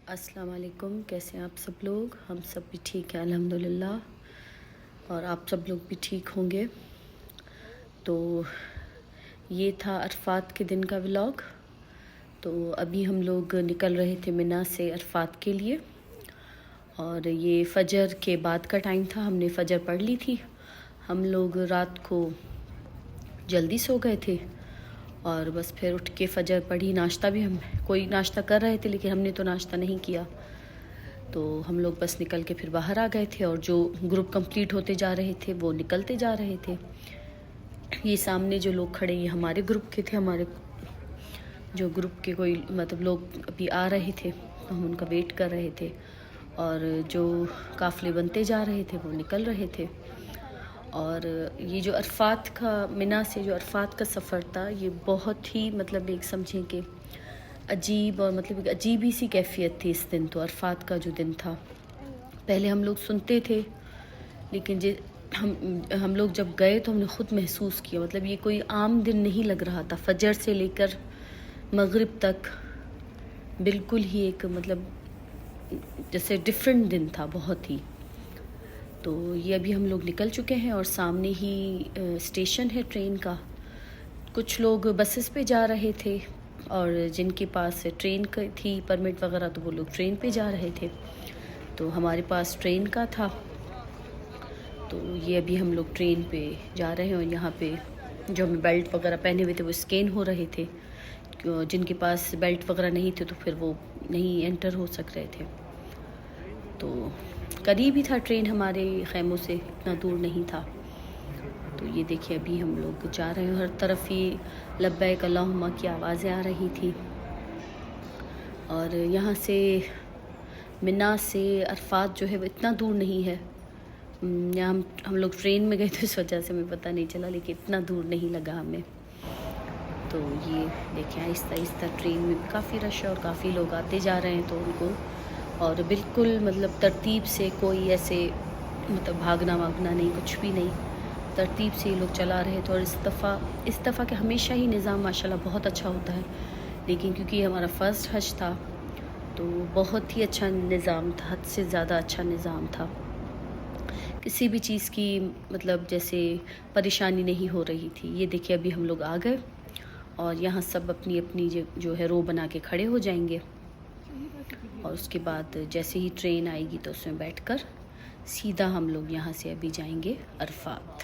अस्सलाम वालेकुम। कैसे हैं आप सब लोग? हम सब भी ठीक हैं अल्हम्दुलिल्लाह, और आप सब लोग भी ठीक होंगे। तो ये था अरफात के दिन का व्लॉग। तो अभी हम लोग निकल रहे थे मिना से अरफात के लिए, और ये फ़जर के बाद का टाइम था। हमने फ़जर पढ़ ली थी। हम लोग रात को जल्दी सो गए थे और बस फिर उठ के फ़जर पढ़ी। नाश्ता भी हम कोई नाश्ता कर रहे थे, लेकिन हमने तो नाश्ता नहीं किया। तो हम लोग बस निकल के फिर बाहर आ गए थे, और जो ग्रुप कंप्लीट होते जा रहे थे वो निकलते जा रहे थे। ये सामने जो लोग खड़े, ये हमारे ग्रुप के थे। हमारे जो ग्रुप के कोई मतलब लोग अभी आ रहे थे, तो हम उनका वेट कर रहे थे। और जो काफ़िले बनते जा रहे थे वो निकल रहे थे। और ये जो अरफात का मिना से जो अरफात का सफ़र था, ये बहुत ही मतलब एक समझें कि अजीब, और मतलब एक अजीब ही सी कैफियत थी इस दिन। तो अरफात का जो दिन था, पहले हम लोग सुनते थे, लेकिन हम लोग जब गए तो हमने ख़ुद महसूस किया, मतलब ये कोई आम दिन नहीं लग रहा था। फ़जर से लेकर मगरिब तक बिल्कुल ही एक मतलब जैसे डिफरेंट दिन था बहुत ही। तो ये अभी हम लोग निकल चुके हैं, और सामने ही स्टेशन है ट्रेन का। कुछ लोग बसेस पे जा रहे थे, और जिनके पास ट्रेन का थी परमिट वगैरह, तो वो लोग ट्रेन पे जा रहे थे। तो हमारे पास ट्रेन का था, तो ये अभी हम लोग ट्रेन पे जा रहे हैं। और यहाँ पे जो हमें बेल्ट वगैरह पहने हुए थे वो स्कैन हो रहे थे। जिनके पास बेल्ट वगैरह नहीं थे तो फिर वो नहीं एंटर हो सक रहे थे। तो करीब ही था ट्रेन, हमारे खैमों से इतना दूर नहीं था। तो ये देखिए अभी हम लोग जा रहे हैं। हर तरफ ही लब्बैक अल्लाहुम्मा की आवाज़ें आ रही थी। और यहाँ से मिना से अरफात जो है वो इतना दूर नहीं है। यहाँ हम लोग ट्रेन में गए थे, इस वजह से हमें पता नहीं चला, लेकिन इतना दूर नहीं लगा हमें। तो ये देखिए आहिस्ता आहिस्ता ट्रेन में भी काफ़ी रश है, और काफ़ी लोग आते जा रहे हैं। तो उनको और बिल्कुल मतलब तरतीब से, कोई ऐसे मतलब भागना वागना नहीं, कुछ भी नहीं, तरतीब से ये लोग चला रहे थे। और इस दफ़ा के हमेशा ही निज़ाम माशाल्लाह बहुत अच्छा होता है, लेकिन क्योंकि हमारा फ़र्स्ट हज था तो बहुत ही अच्छा निज़ाम था, हद से ज़्यादा अच्छा निज़ाम था। किसी भी चीज़ की मतलब जैसे परेशानी नहीं हो रही थी। ये देखिए अभी हम लोग आ गए, और यहाँ सब अपनी अपनी जो है रो बना के खड़े हो जाएंगे। और उसके बाद जैसे ही ट्रेन आएगी तो उसमें बैठकर सीधा हम लोग यहाँ से अभी जाएंगे Arfat.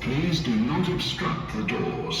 Please do not obstruct the doors.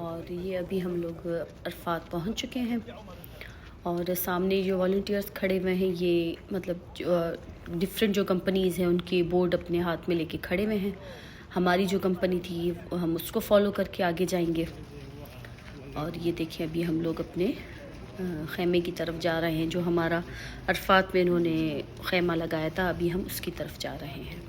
और ये अभी हम लोग अरफात पहुँच चुके हैं, और सामने जो वॉलंटियर्स खड़े हुए हैं, ये मतलब जो डिफरेंट जो कंपनीज़ हैं उनके बोर्ड अपने हाथ में लेके खड़े हुए हैं। हमारी जो कंपनी थी हम उसको फॉलो करके आगे जाएंगे। और ये देखिए अभी हम लोग अपने ख़ैमे की तरफ जा रहे हैं, जो हमारा अरफात में इन्होंने ख़ैमा लगाया था। अभी हम उसकी तरफ जा रहे हैं।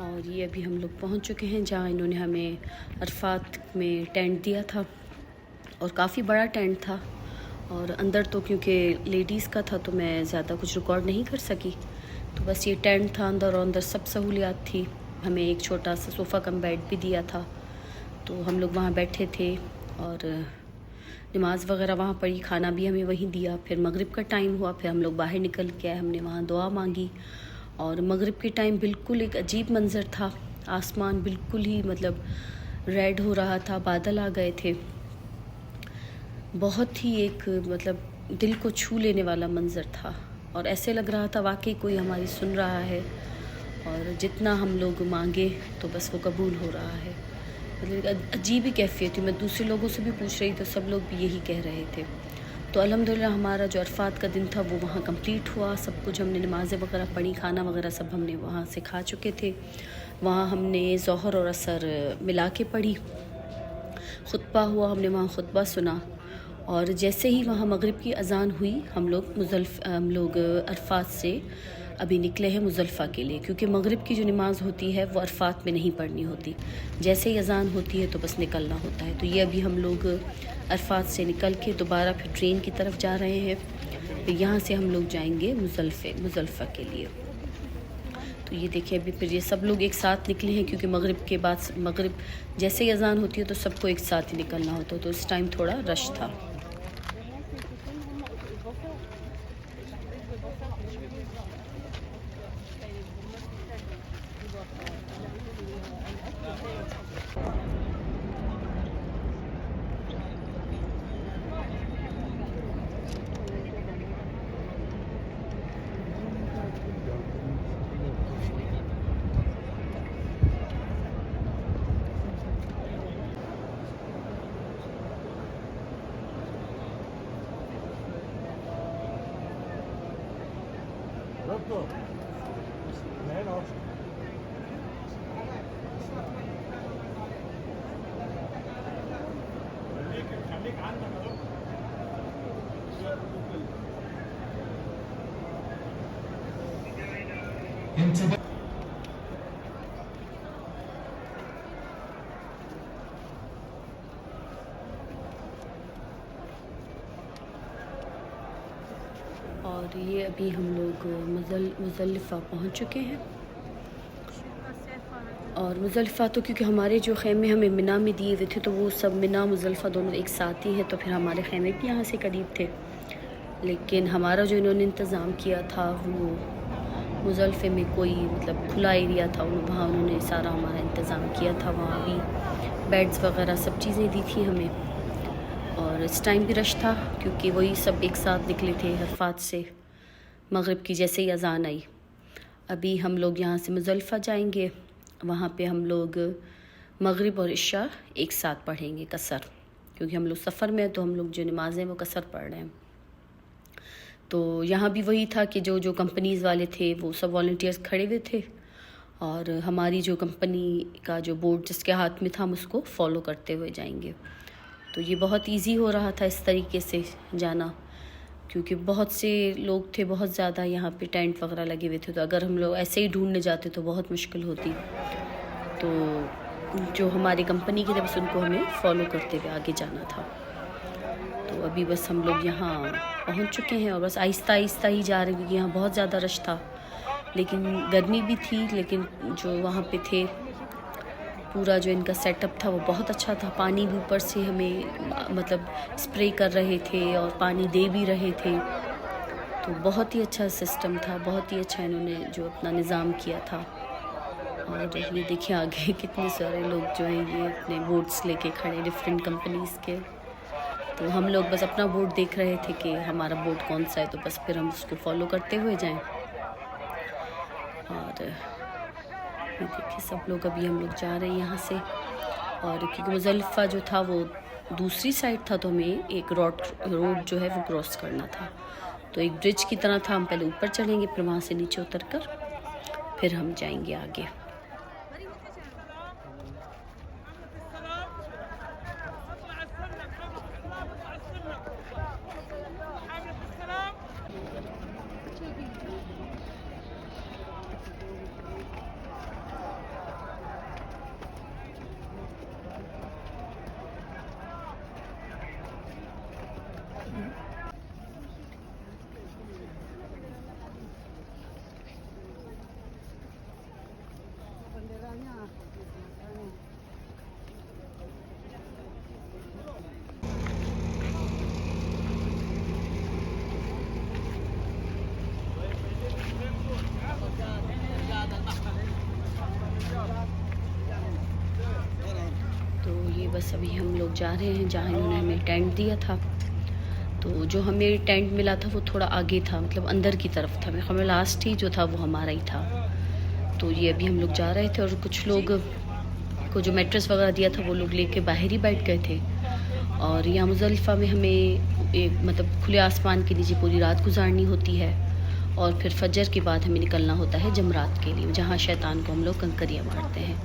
और ये अभी हम लोग पहुंच चुके हैं जहाँ इन्होंने हमें अरफात में टेंट दिया था, और काफ़ी बड़ा टेंट था। और अंदर तो क्योंकि लेडीज़ का था तो मैं ज़्यादा कुछ रिकॉर्ड नहीं कर सकी, तो बस ये टेंट था अंदर, और अंदर सब सहूलियात थी। हमें एक छोटा सा सोफ़ा कम बेड भी दिया था, तो हम लोग वहाँ बैठे थे और नमाज़ वगैरह वहाँ पढ़ी, खाना भी हमें वहीं दिया। फिर मगरिब का टाइम हुआ, फिर हम लोग बाहर निकल के आए, हमने वहाँ दुआ मांगी। और मगरिब के टाइम बिल्कुल एक अजीब मंज़र था, आसमान बिल्कुल ही मतलब रेड हो रहा था, बादल आ गए थे। बहुत ही एक मतलब दिल को छू लेने वाला मंज़र था, और ऐसे लग रहा था वाकई कोई हमारी सुन रहा है, और जितना हम लोग मांगे तो बस वो कबूल हो रहा है। मतलब अजीब ही कैफियत थी। मैं दूसरे लोगों से भी पूछ रही तो सब लोग भी यही कह रहे थे। तो अल्हम्दुलिल्लाह हमारा जो अरफात का दिन था वो वहाँ कंप्लीट हुआ। सब कुछ हमने नमाज़ें वगैरह पढ़ी, खाना वगैरह सब हमने वहाँ से खा चुके थे। वहाँ हमने ज़ोहर और असर मिला के पढ़ी, खुतबा हुआ, हमने वहाँ खुतबा सुना। और जैसे ही वहाँ मगरिब की अज़ान हुई हम लोग अरफात से अभी निकले हैं मुज़ल्फ़ा के लिए, क्योंकि मगरिब की जो नमाज़ होती है वो अरफात में नहीं पढ़नी होती। जैसे ही अज़ान होती है तो बस निकलना होता है। तो ये अभी हम लोग अरफात से निकल के दोबारा फिर ट्रेन की तरफ जा रहे हैं। फिर यहाँ से हम लोग जाएंगे मुज़ल्फ़ा के लिए। तो ये देखिए अभी फिर ये सब लोग एक साथ निकले हैं, क्योंकि मगरिब जैसे ही अज़ान होती है तो सबको एक साथ ही निकलना होता है, तो इस टाइम थोड़ा रश था। और ये अभी हम लोग मुज़ल्लिफ़ा पहुँच चुके हैं। और मुज़ल्लिफ़ा तो क्योंकि हमारे जो ख़ैमे हमें मिना में दिए हुए थे तो वो सब मिना मुज़ल्लिफ़ा दोनों एक साथ ही हैं, तो फिर हमारे ख़ैमे भी यहाँ से करीब थे। लेकिन हमारा जो इन्होंने इंतज़ाम किया था वो मुज़ल्लिफ़े में कोई मतलब खुला एरिया था, वहाँ उन्होंने सारा हमारा इंतज़ाम किया था। वहाँ भी बेड्स वगैरह सब चीज़ें दी थी हमें। और इस टाइम भी रश था क्योंकि वही सब एक साथ निकले थे अरफात से मगरिब की जैसे ही अज़ान आई। अभी हम लोग यहाँ से मुज़ल्लिफ़ा जाएंगे, वहाँ पे हम लोग मगरिब और इशा एक साथ पढ़ेंगे कसर, क्योंकि हम लोग सफ़र में हैं तो हम लोग जो नमाज़ें वो कसर पढ़ रहे हैं। तो यहाँ भी वही था कि जो कंपनीज़ वाले थे वो सब वॉलंटियर्स खड़े हुए थे, और हमारी जो कंपनी का जो बोर्ड जिसके हाथ में था हम उसको फॉलो करते हुए जाएंगे। तो ये बहुत इजी हो रहा था इस तरीके से जाना, क्योंकि बहुत से लोग थे, बहुत ज़्यादा यहाँ पे टेंट वगैरह लगे हुए थे। तो अगर हम लोग ऐसे ही ढूंढने जाते तो बहुत मुश्किल होती। तो जो हमारी कंपनी की तरफ से उनको हमें फॉलो करते हुए आगे जाना था। तो अभी बस हम लोग यहाँ पहुँच चुके हैं और बस आहिस्ता आहिस्ता ही जा रहे हैं, क्योंकि यहाँ बहुत ज़्यादा रश था। लेकिन गर्मी भी थी, लेकिन जो वहाँ पे थे पूरा जो इनका सेटअप था वो बहुत अच्छा था। पानी भी ऊपर से हमें मतलब स्प्रे कर रहे थे और पानी दे भी रहे थे। तो बहुत ही अच्छा सिस्टम था, बहुत ही अच्छा इन्होंने जो अपना निज़ाम किया था। और ये देखिए आगे कितने सारे लोग जो हैं ये अपने बोर्ड्स लेके खड़े डिफरेंट कंपनीज़ के। तो हम लोग बस अपना बोर्ड देख रहे थे कि हमारा बोर्ड कौन सा है, तो बस फिर हम उसको फॉलो करते हुए जाएं। और ये देखिए सब लोग अभी हम लोग जा रहे हैं यहाँ से। और क्योंकि मुज़ल्लिफ़ा जो था वो दूसरी साइड था, तो हमें एक रोड जो है वो क्रॉस करना था। तो एक ब्रिज की तरह था, हम पहले ऊपर चढ़ेंगे फिर वहाँ से नीचे उतरकर फिर हम जाएंगे आगे। बस अभी हम लोग जा रहे हैं जहाँ इन्होंने हमें टेंट दिया था। तो जो हमें टेंट मिला था वो थोड़ा आगे था, मतलब अंदर की तरफ था। हमें लास्ट ही जो था वो हमारा ही था। तो ये अभी हम लोग जा रहे थे और कुछ लोग को जो मैट्रेस वगैरह दिया था वो लोग लेके बाहर ही बैठ गए थे। और यहाँ मुज़ल्लिफ़ा में हमें एक मतलब खुले आसमान के नीचे पूरी रात गुजारनी होती है और फिर फजर के बाद हमें निकलना होता है जमरात के लिए, जहाँ शैतान को हम लोग कंकरियाँ मारते हैं।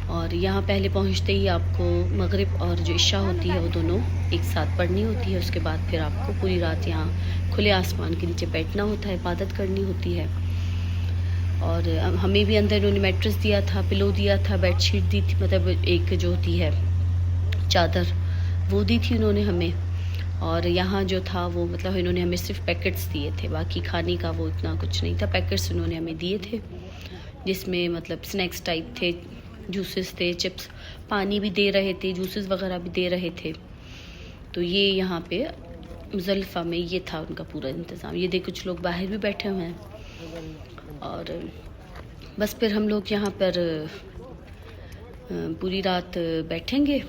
और यहाँ पहले पहुँचते ही आपको मगरिब और जो इशा होती है वो दोनों एक साथ पढ़नी होती है। उसके बाद फिर आपको पूरी रात यहाँ खुले आसमान के नीचे बैठना होता है, इबादत करनी होती है। और हमें भी अंदर इन्होंने मैट्रेस दिया था, पिलो दिया था, बेडशीट दी थी, मतलब एक जो होती है चादर वो दी थी उन्होंने हमें। और यहाँ जो था वो मतलब इन्होंने हमें सिर्फ पैकेट्स दिए थे, बाकी खाने का वो इतना कुछ नहीं था। पैकेट्स उन्होंने हमें दिए थे जिसमें मतलब स्नैक्स टाइप थे, जूसेस थे, चिप्स, पानी भी दे रहे थे, जूसेस वगैरह भी दे रहे थे। तो ये यहाँ पे मुज़ल्लिफ़ा में ये था उनका पूरा इंतज़ाम। ये देख कुछ लोग बाहर भी बैठे हुए हैं। और बस फिर हम लोग यहाँ पर पूरी रात बैठेंगे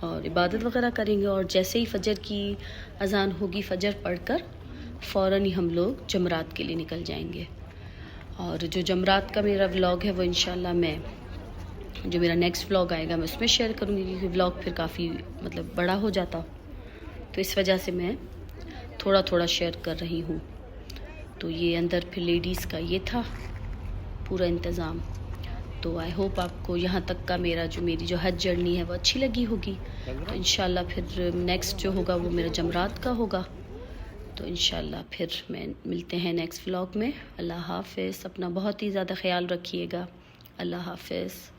और इबादत वगैरह करेंगे। और जैसे ही फ़जर की अज़ान होगी, फ़जर पढ़कर फ़ौरन ही हम लोग जमरात के लिए निकल जाएंगे। और जो जमरात का मेरा व्लॉग है वो इंशाल्लाह मैं जो मेरा नेक्स्ट व्लॉग आएगा मैं उसमें शेयर करूँगी, क्योंकि व्लॉग फिर काफ़ी मतलब बड़ा हो जाता, तो इस वजह से मैं थोड़ा थोड़ा शेयर कर रही हूँ। तो ये अंदर फिर लेडीज़ का ये था पूरा इंतज़ाम। तो आई होप आपको यहाँ तक का मेरी जो हज जर्नी है वो अच्छी लगी होगी। तो इंशाल्लाह फिर नेक्स्ट जो होगा वो मेरा जमरात का होगा। तो इंशाल्लाह फिर मिलते हैं नेक्स्ट व्लॉग में। अल्लाह हाफ़िज़। अपना बहुत ही ज़्यादा ख्याल रखिएगा। अल्लाह हाफ़िज़।